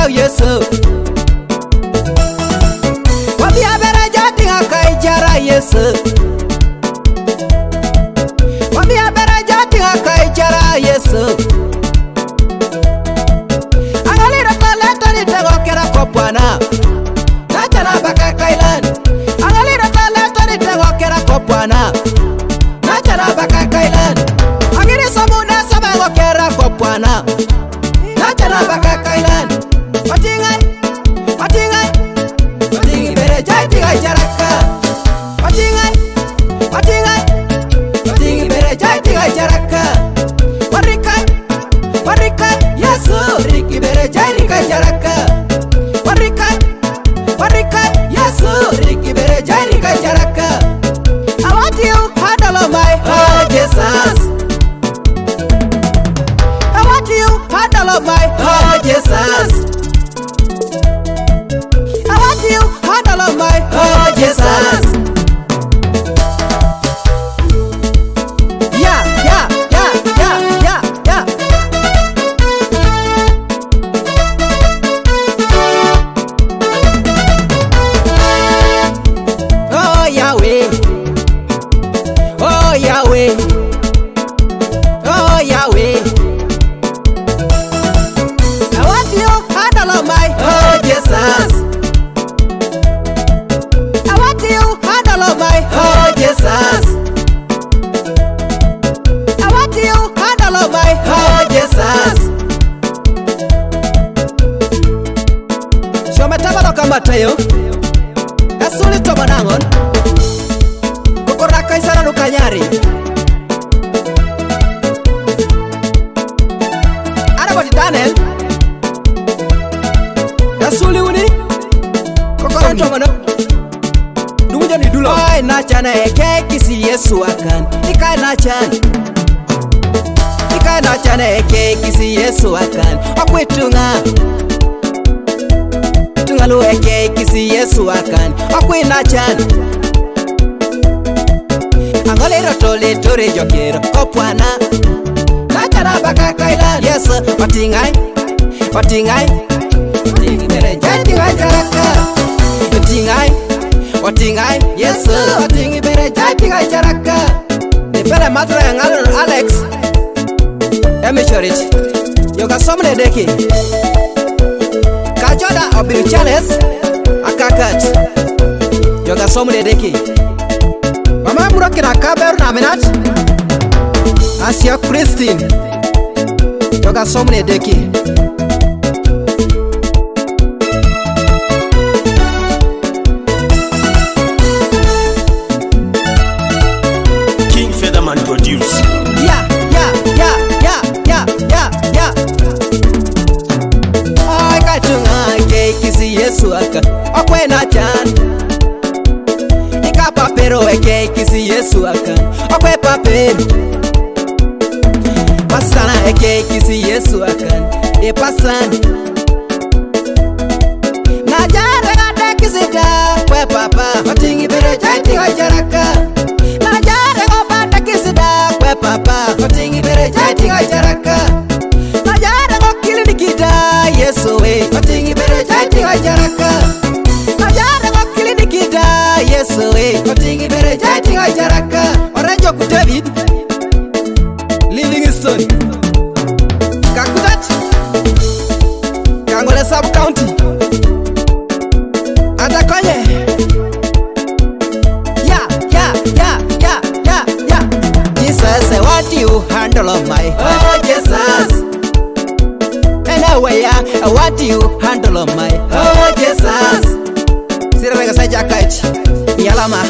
jara Yesu. Wabia bere jatinga kai jara Yesu. Wabia bere jatinga kai jara Yesu. Angalira tole toni tego kera kopwana. Nachana baka kailan. Angalira tole toni tego kera kopwana. Nachana baka kailan. Agiri samuna sabango kera kopwana. Nachana baka kailan. Watingai, watingai, watingi bere jatinga jaraka. Watingai, watingai, watingi bere jatinga jaraka. Warikai, warikai, Yesu, riki bere jatinga jaraka. Warikai, warikai, Yesu, riki bere jatinga jaraka. I want you handle my heart, Jesus. I want you handle my heart, Jesus. I want you handle my heart, Jesus. Yeah, yeah, yeah, yeah, yeah, yeah. Oh Yahweh, oh Yahweh, oh Yahweh. I want you handle my heart, Jesus. I want you handle my heart, Jesus. I want you handle my heart, Jesus. Shoma tabalo kama tayo. Asuli to manangon. Kokora kaisara nukanyari. Arabati Daniel. Asuli uni. Kokora to manangon. Numuja ni dula. Oi nachana eke kisi Yesu akan. Ikai nachana. Ikai nachana eke kisi Yesu akan. Okwitunga. Tungalu eke kisi Yesu akan. Okwinachana. Angolero tole tore jokero kopwana. Nachana baka kailan. Yes, watingai, watingai, watingi bere jatinga jaraka. Watingai, watingai, yes, watingi bere jatinga jaraka. Nipele matra ngalo Alex. Emishorit. Yoga somne deki. Kajoda obiru Charles akakat. Yoga somne deki. Mama murokira kaberu na minat. Asia Christine. Yoga somne deki. King Featherman produce. Yeah, yeah, yeah, yeah, yeah, yeah, yeah. Ay katunga ke kisi Yesu aka. Okwena chan. Ika papero eke kisi Yesu aka. Okwe papero. Pasana eke kisi Yesu aka. E pasana. Najare gade kisi da. Kwe papa. Watingi bere jatinga jaraka. Najare gobanda kisi da. Kwe papa. Watingi bere jatinga jaraka. Najare gokili nikita. Yesu we. Watingi bere jatinga jaraka. Najare gokili nikita. Yesu we. Watingi bere jatinga jaraka. Oranjo ku David Livingstone Kakutat Kangole sub county Atakonye. Yeah, yeah, yeah, yeah, yeah, yeah. Jesus, I want you handle my heart, Jesus. Anyway, I want you handle my heart, Jesus. Sira rega saja kait. Yalama.